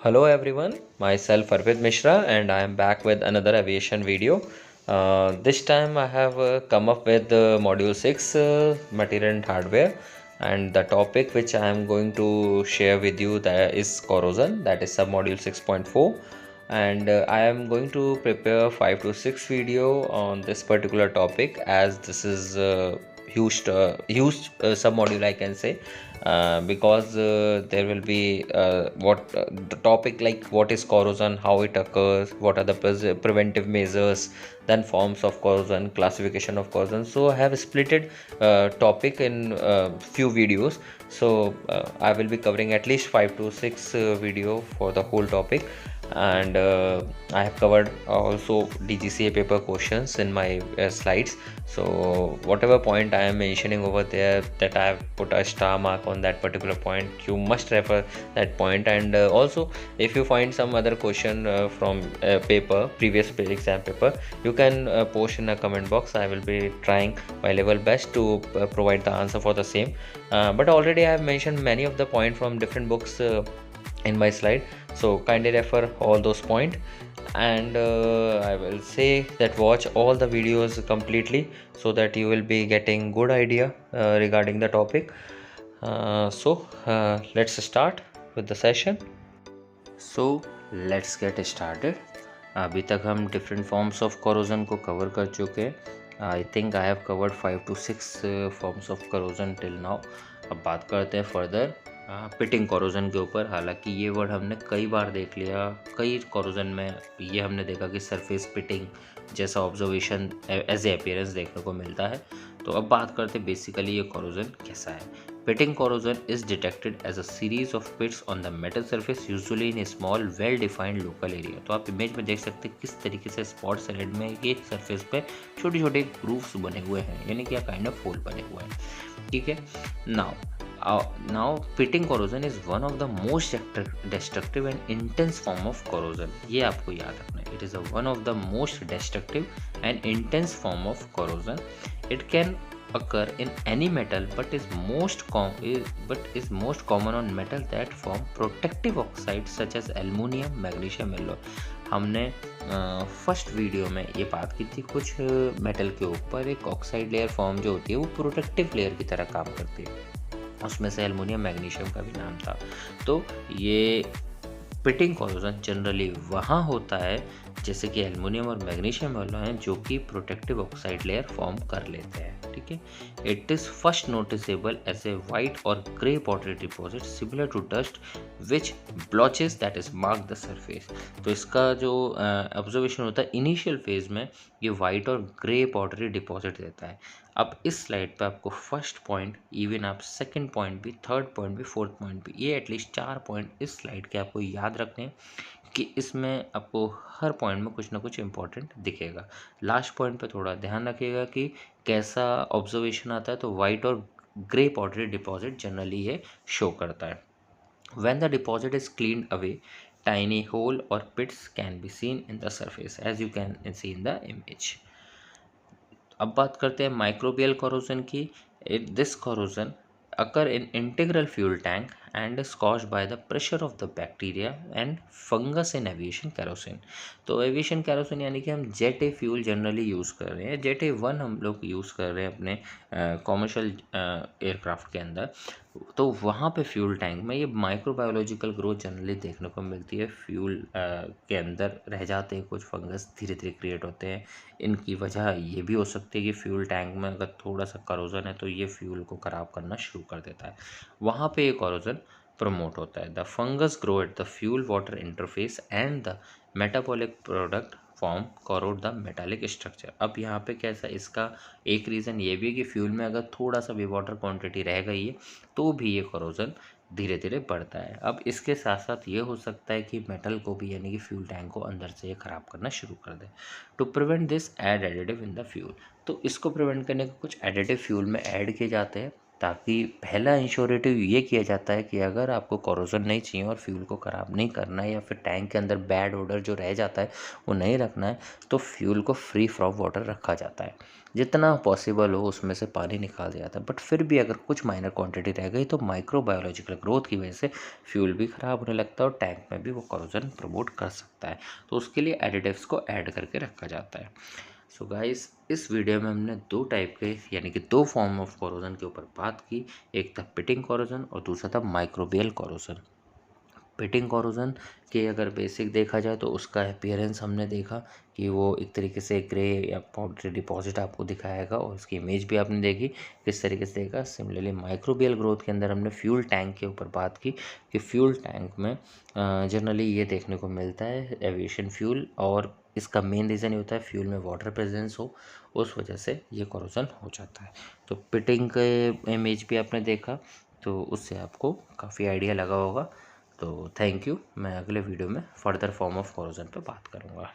Hello everyone, myself Arvid Mishra and I am back with another aviation video. This time I have come up with module 6 material and hardware, and the topic which I am going to share with you that is corrosion, that is sub module 6.4, and I am going to prepare 5 to 6 video on this particular topic, as this is huge sub module I can say, because there will be the topic like what is corrosion, how it occurs, what are the preventive measures, then forms of corrosion, classification of corrosion. So I have splitted topic in few videos. So I will be covering at least 5 to 6 video for the whole topic, and I have covered also DGCA paper questions in my slides. So whatever point I am mentioning over there, that I have put a star mark on that particular point, you must refer that point. And also if you find some other question from paper, previous exam paper, you can post in a comment box. I will be trying my level best to provide the answer for the same, but already I have mentioned many of the point from different books in my slide, so kindly refer all those points. And I will say that watch all the videos completely, so that you will be getting good idea regarding the topic. Let's start with the session. So let's get started. अभी तक हम different forms of corrosion को cover कर चुके हैं. I think I have covered 5 to 6 forms of corrosion till now. अब बात करते हैं फर्दर पिटिंग कॉरोजन के ऊपर. हालांकि ये वर्ड हमने कई बार देख लिया, कई कॉरोजन में ये हमने देखा कि सरफेस पिटिंग जैसा ऑब्जर्वेशन एज ए अपीयरेंस देखने को मिलता है. तो अब बात करते हैं बेसिकली ये कॉरोजन कैसा है. Pitting corrosion is detected as a series of pits on the metal surface, usually in a small, well-defined local area. तो आप इमेज में देख सकते हैं किस तरीके से स्पॉट साइड में ये सरफेस पे छोटे छोटे ग्रूव्स बने हुए हैं, यानी कि काइंड ऑफ होल बने हुए हैं. ठीक है. Now pitting corrosion is one of the most destructive and intense form of corrosion. ये आपको याद रखना है. It is one of the most destructive and intense form of corrosion. It can occur in any metal but is most common on metal that form protective oxides such as aluminium, magnesium, alloy. हमने first video में ये बात की थी, कुछ metal के ऊपर एक ऑक्साइड लेयर फॉर्म जो होती है वो प्रोटेक्टिव लेयर की तरह काम करती है. उसमें से एल्युमिनियम, मैग्नीशियम का भी नाम था. तो ये पिटिंग कॉरोजन जनरली वहाँ होता है जैसे कि एल्युमिनियम और मैग्नीशियम एलॉय हैं जो कि प्रोटेक्टिव ऑक्साइड लेयर फॉर्म कर लेते हैं. ठीक है. It is first noticeable as a white और grey pottery deposit similar to dust which blotches that is mark the surface. तो इसका जो ऑब्जर्वेशन होता है इनिशियल फेज में, ये वाइट और ग्रे पॉटरी डिपॉजिट देता है. अब इस स्लाइड पे आपको फर्स्ट पॉइंट, इवन आप सेकंड पॉइंट भी, थर्ड पॉइंट भी, फोर्थ पॉइंट भी, ये एटलीस्ट 4 पॉइंट इस स्लाइड के आपको याद रखने हैं कि इसमें आपको हर पॉइंट में कुछ ना कुछ इंपॉर्टेंट दिखेगा. लास्ट पॉइंट पे थोड़ा ध्यान रखिएगा कि कैसा ऑब्जर्वेशन आता है. तो वाइट और ग्रे पॉटरी डिपॉजिट जनरली ये शो करता है. When the deposit is cleaned away, tiny hole or pits can be seen in the surface as you can see in the image. अब बात करते हैं माइक्रोबियल कॉरोजन की. This corrosion occur in integral fuel tank and is caused by the pressure of the bacteria and fungus in aviation kerosene. तो aviation kerosene यानी कि हम jet a fuel generally use कर रहे हैं. जेट ए 1 हम लोग यूज़ कर रहे हैं अपने कॉमर्शियल एयरक्राफ्ट के अंदर. तो वहाँ पे फ्यूल टैंक में ये माइक्रोबायोलॉजिकल ग्रोथ जनरली देखने को मिलती है. फ्यूल के अंदर रह जाते हैं कुछ फंगस, धीरे धीरे क्रिएट होते हैं. इनकी वजह ये भी हो सकती है कि फ्यूल टैंक में अगर थोड़ा सा करोजन है तो ये फ्यूल को ख़राब करना शुरू कर देता है. वहाँ पे ये करोजन प्रमोट होता है. The fungus grow at the fuel water interface and the metabolic product form crore the metallic structure. अब यहाँ पे कैसा, इसका एक रीज़न ये भी है कि फ्यूल में अगर थोड़ा सा भी वाटर क्वांटिटी रह गई है तो भी ये करोजन धीरे धीरे बढ़ता है. अब इसके साथ साथ ये हो सकता है कि मेटल को भी, यानी कि फ्यूल टैंक को अंदर से ये ख़राब करना शुरू कर दे. To prevent this, add additive in the fuel. तो इसको प्रिवेंट करने के कुछ एडिटिव फ्यूल में ऐड किए जाते हैं. ताकि पहला इंश्योरेटिव ये किया जाता है कि अगर आपको कोरोजन नहीं चाहिए और फ्यूल को ख़राब नहीं करना है या फिर टैंक के अंदर बैड ओडर जो रह जाता है वो नहीं रखना है, तो फ्यूल को फ्री फ्रॉम वाटर रखा जाता है। जितना पॉसिबल हो उसमें से पानी निकाल दिया जाता है। बट फिर भी अगर कुछ माइनर क्वांटिटी रह गई तो माइक्रोबायोलॉजिकल ग्रोथ की वजह से फ्यूल भी ख़राब होने लगता है और टैंक में भी वो कोरोजन प्रमोट कर सकता है। तो उसके लिए एडिटिव्स को ऐड करके रखा जाता है। सो गाइस, इस वीडियो में हमने दो टाइप के यानी कि दो फॉर्म ऑफ कोरोजन के ऊपर बात की। एक था पिटिंग कोरोजन और दूसरा था माइक्रोबियल कोरोजन। पिटिंग कोरोजन के अगर बेसिक देखा जाए तो उसका अपीयरेंस हमने देखा कि वो एक तरीके से ग्रे या पाउडरी डिपॉजिट आपको दिखाएगा और उसकी इमेज भी आपने देखी किस तरीके से देखा। सिमिलरली माइक्रोबियल ग्रोथ के अंदर हमने फ्यूल टैंक के ऊपर बात की कि फ्यूल टैंक में जनरली ये देखने को मिलता है एविएशन फ्यूल, और इसका मेन रीज़न ये होता है फ्यूल में वाटर प्रेजेंस हो, उस वजह से ये कोरोजन हो जाता है। तो पिटिंग के इमेज भी आपने देखा तो उससे आपको काफ़ी आइडिया लगा होगा। तो थैंक यू। मैं अगले वीडियो में फर्दर फॉर्म ऑफ कोरोजन पे बात करूँगा।